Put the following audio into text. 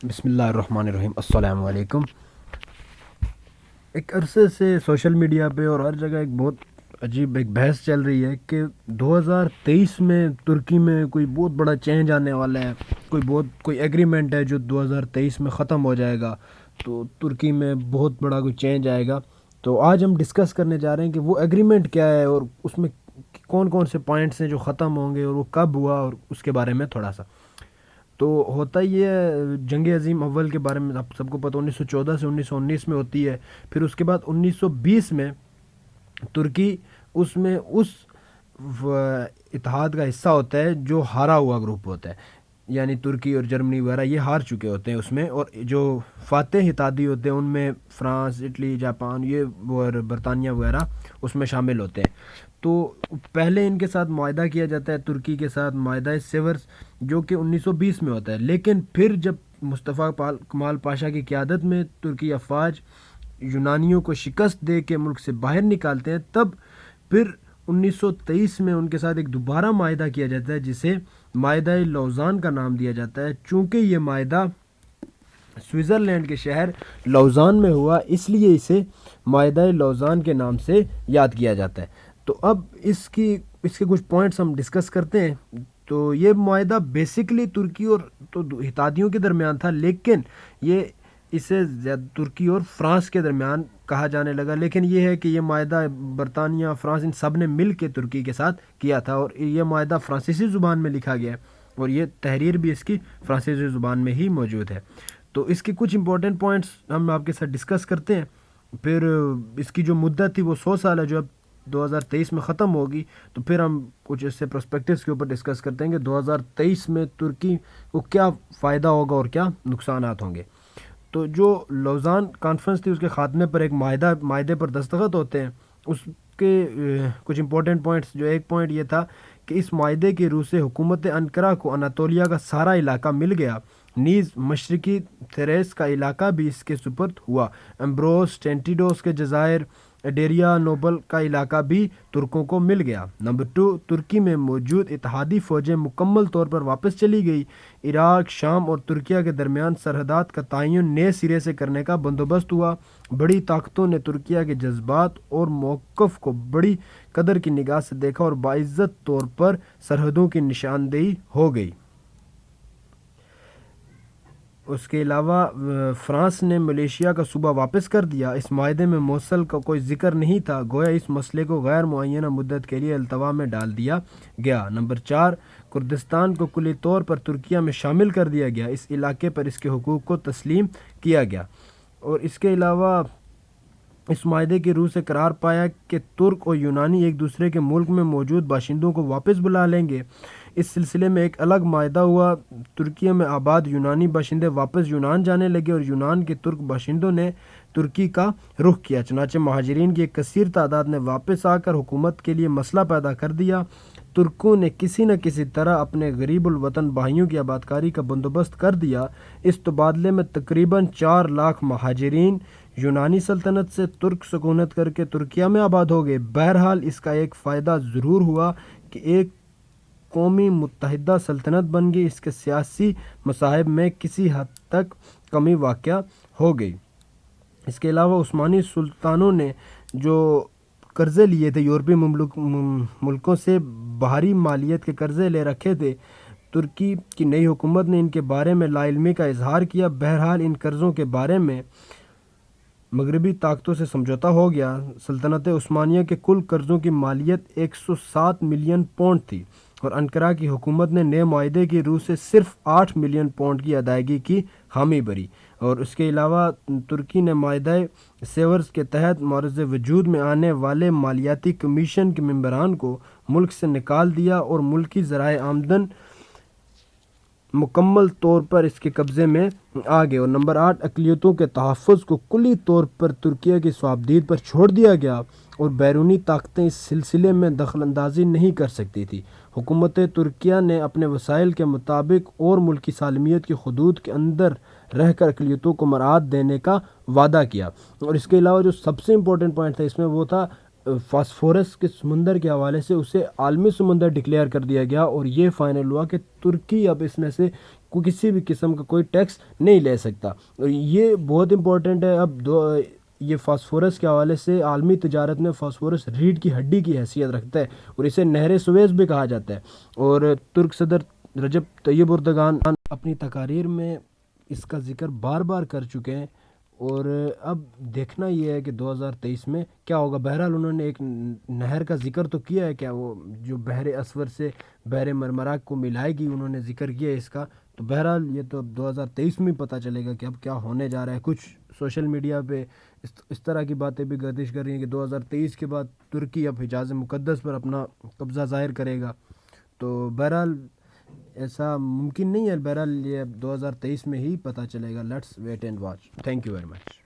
بسم اللہ الرحمن الرحیم، السلام علیکم۔ ایک عرصے سے سوشل میڈیا پہ اور ہر جگہ ایک بہت عجیب ایک بحث چل رہی ہے کہ 2023 میں ترکی میں کوئی بہت بڑا چینج آنے والا ہے، کوئی ایگریمنٹ ہے جو 2023 میں ختم ہو جائے گا، تو ترکی میں بہت بڑا کوئی چینج آئے گا۔ تو آج ہم ڈسکس کرنے جا رہے ہیں کہ وہ ایگریمنٹ کیا ہے اور اس میں کون کون سے پوائنٹس ہیں جو ختم ہوں گے اور وہ کب ہوا، اور اس کے بارے میں تھوڑا سا۔ تو ہوتا یہ ہے، جنگ عظیم اول کے بارے میں آپ سب کو پتہ 1914 سے 1919 میں ہوتی ہے۔ پھر اس کے بعد 1920 میں ترکی اس اتحاد کا حصہ ہوتا ہے جو ہارا ہوا گروپ ہوتا ہے، یعنی ترکی اور جرمنی وغیرہ یہ ہار چکے ہوتے ہیں اس میں، اور جو فاتح اتحادی ہوتے ہیں ان میں فرانس، اٹلی، جاپان یہ اور برطانیہ وغیرہ اس میں شامل ہوتے ہیں۔ تو پہلے ان کے ساتھ معاہدہ کیا جاتا ہے، ترکی کے ساتھ معاہدہ سیورس، جو کہ 1920 میں ہوتا ہے۔ لیکن پھر جب مصطفیٰ کمال پاشا کی قیادت میں ترکی افواج یونانیوں کو شکست دے کے ملک سے باہر نکالتے ہیں، تب پھر 1923 میں ان کے ساتھ ایک دوبارہ معاہدہ کیا جاتا ہے جسے معاہدہ لوزان کا نام دیا جاتا ہے۔ چونکہ یہ معاہدہ سوئٹزرلینڈ کے شہر لوزان میں ہوا، اس لیے اسے معاہدہ لوزان کے نام سے یاد کیا جاتا ہے۔ تو اب اس کے کچھ پوائنٹس ہم ڈسکس کرتے ہیں۔ تو یہ معاہدہ بیسکلی ترکی اور تو اتحادیوں کے درمیان تھا، لیکن یہ اسے ترکی اور فرانس کے درمیان کہا جانے لگا۔ لیکن یہ ہے کہ یہ معاہدہ برطانیہ، فرانس ان سب نے مل کے ترکی کے ساتھ کیا تھا، اور یہ معاہدہ فرانسیسی زبان میں لکھا گیا ہے، اور یہ تحریر بھی اس کی فرانسیسی زبان میں ہی موجود ہے۔ تو اس کے کچھ امپورٹنٹ پوائنٹس ہم آپ کے ساتھ ڈسکس کرتے ہیں۔ پھر اس کی جو مدت تھی وہ 100 سال ہے، جو اب 2023 میں ختم ہوگی۔ تو پھر ہم کچھ اس سے پرسپیکٹیوز کے اوپر ڈسکس کرتے ہیں کہ 2023 میں ترکی کو کیا فائدہ ہوگا اور کیا نقصانات ہوں گے۔ تو جو لوزان کانفرنس تھی اس کے خاتمے پر ایک معاہدے پر دستخط ہوتے ہیں۔ اس کے کچھ امپورٹنٹ پوائنٹس، جو ایک پوائنٹ یہ تھا کہ اس معاہدے کی روح سے حکومت انقرہ کو اناطولیہ کا سارا علاقہ مل گیا، نیز مشرقی تھریس کا علاقہ بھی اس کے سپرد ہوا۔ امبروس ٹینٹیڈوس کے جزائر، ایڈریا نوبل کا علاقہ بھی ترکوں کو مل گیا۔ نمبر 2، ترکی میں موجود اتحادی فوجیں مکمل طور پر واپس چلی گئی۔ عراق، شام اور ترکیہ کے درمیان سرحدات کا تعین نئے سرے سے کرنے کا بندوبست ہوا۔ بڑی طاقتوں نے ترکیہ کے جذبات اور موقف کو بڑی قدر کی نگاہ سے دیکھا اور باعزت طور پر سرحدوں کی نشاندہی ہو گئی۔ اس کے علاوہ فرانس نے ملیشیا کا صوبہ واپس کر دیا۔ اس معاہدے میں موصل کا کوئی ذکر نہیں تھا، گویا اس مسئلے کو غیر معینہ مدت کے لیے التوا میں ڈال دیا گیا۔ نمبر 4، کردستان کو کلی طور پر ترکیہ میں شامل کر دیا گیا، اس علاقے پر اس کے حقوق کو تسلیم کیا گیا۔ اور اس کے علاوہ اس معاہدے کی روح سے قرار پایا کہ ترک اور یونانی ایک دوسرے کے ملک میں موجود باشندوں کو واپس بلا لیں گے۔ اس سلسلے میں ایک الگ معاہدہ ہوا۔ ترکیہ میں آباد یونانی باشندے واپس یونان جانے لگے اور یونان کے ترک باشندوں نے ترکی کا رخ کیا۔ چنانچہ مہاجرین کی ایک کثیر تعداد نے واپس آ کر حکومت کے لیے مسئلہ پیدا کر دیا۔ ترکوں نے کسی نہ کسی طرح اپنے غریب الوطن بھائیوں کی آبادکاری کا بندوبست کر دیا۔ اس تبادلے میں تقریباً 4 لاکھ مہاجرین یونانی سلطنت سے ترک سکونت کر کے ترکیہ میں آباد ہو گئے۔ بہرحال اس کا ایک فائدہ ضرور ہوا کہ ایک قومی متحدہ سلطنت بن گئی، اس کے سیاسی مصائب میں کسی حد تک کمی واقع ہو گئی۔ اس کے علاوہ عثمانی سلطانوں نے جو قرضے لیے تھے، یورپی ملکوں سے باہری مالیت کے قرضے لے رکھے تھے، ترکی کی نئی حکومت نے ان کے بارے میں لا علمی کا اظہار کیا۔ بہرحال ان قرضوں کے بارے میں مغربی طاقتوں سے سمجھوتہ ہو گیا۔ سلطنت عثمانیہ کے کل قرضوں کی مالیت 107 ملین پاؤنڈ تھی، اور انقرہ کی حکومت نے نئے معاہدے کی روح سے صرف 8 ملین پاؤنڈ کی ادائیگی کی حامی بھری۔ اور اس کے علاوہ ترکی نے معاہدہ سیورس کے تحت معرض وجود میں آنے والے مالیاتی کمیشن کے ممبران کو ملک سے نکال دیا اور ملکی ذرائع آمدن مکمل طور پر اس کے قبضے میں آ گئے۔ اور نمبر 8، اقلیتوں کے تحفظ کو کلی طور پر ترکیہ کی صوابدید پر چھوڑ دیا گیا اور بیرونی طاقتیں اس سلسلے میں دخل اندازی نہیں کر سکتی تھی۔ حکومت ترکیہ نے اپنے وسائل کے مطابق اور ملکی سالمیت کی حدود کے اندر رہ کر اقلیتوں کو مراعات دینے کا وعدہ کیا۔ اور اس کے علاوہ جو سب سے امپورٹنٹ پوائنٹ تھا اس میں وہ تھا فاسفورس کے سمندر کے حوالے سے اسے عالمی سمندر ڈکلیئر کر دیا گیا، اور یہ فائنل ہوا کہ ترکی اب اس میں سے کوئی کسی بھی قسم کا کوئی ٹیکس نہیں لے سکتا. اور یہ بہت امپورٹنٹ ہے. اب یہ فاسفورس کے حوالے سے عالمی تجارت میں فاسفورس ریڑھ کی ہڈی کی حیثیت رکھتا ہے اور اسے نہر سویز بھی کہا جاتا ہے. اور ترک صدر رجب طیب اردگان اپنی تقاریر میں اس کا ذکر بار بار کر چکے ہیں. اور اب دیکھنا یہ ہے کہ 2023 میں کیا ہوگا. بہرحال انہوں نے ایک نہر کا ذکر تو کیا ہے, کیا وہ جو بحر اسود سے بحر مرمرا کو ملائے گی, انہوں نے ذکر کیا ہے اس کا. تو بہرحال یہ تو اب 2023 میں پتہ چلے گا کہ اب کیا ہونے جا رہا ہے. کچھ سوشل میڈیا پہ اس طرح کی باتیں بھی گردش کر رہی ہیں کہ 2023 کے بعد ترکی اب حجاز مقدس پر اپنا قبضہ ظاہر کرے گا. تو بہرحال ایسا ممکن نہیں ہے. بہرحال یہ اب 2023 میں ہی پتہ چلے گا. Let's wait and watch. Thank you very much.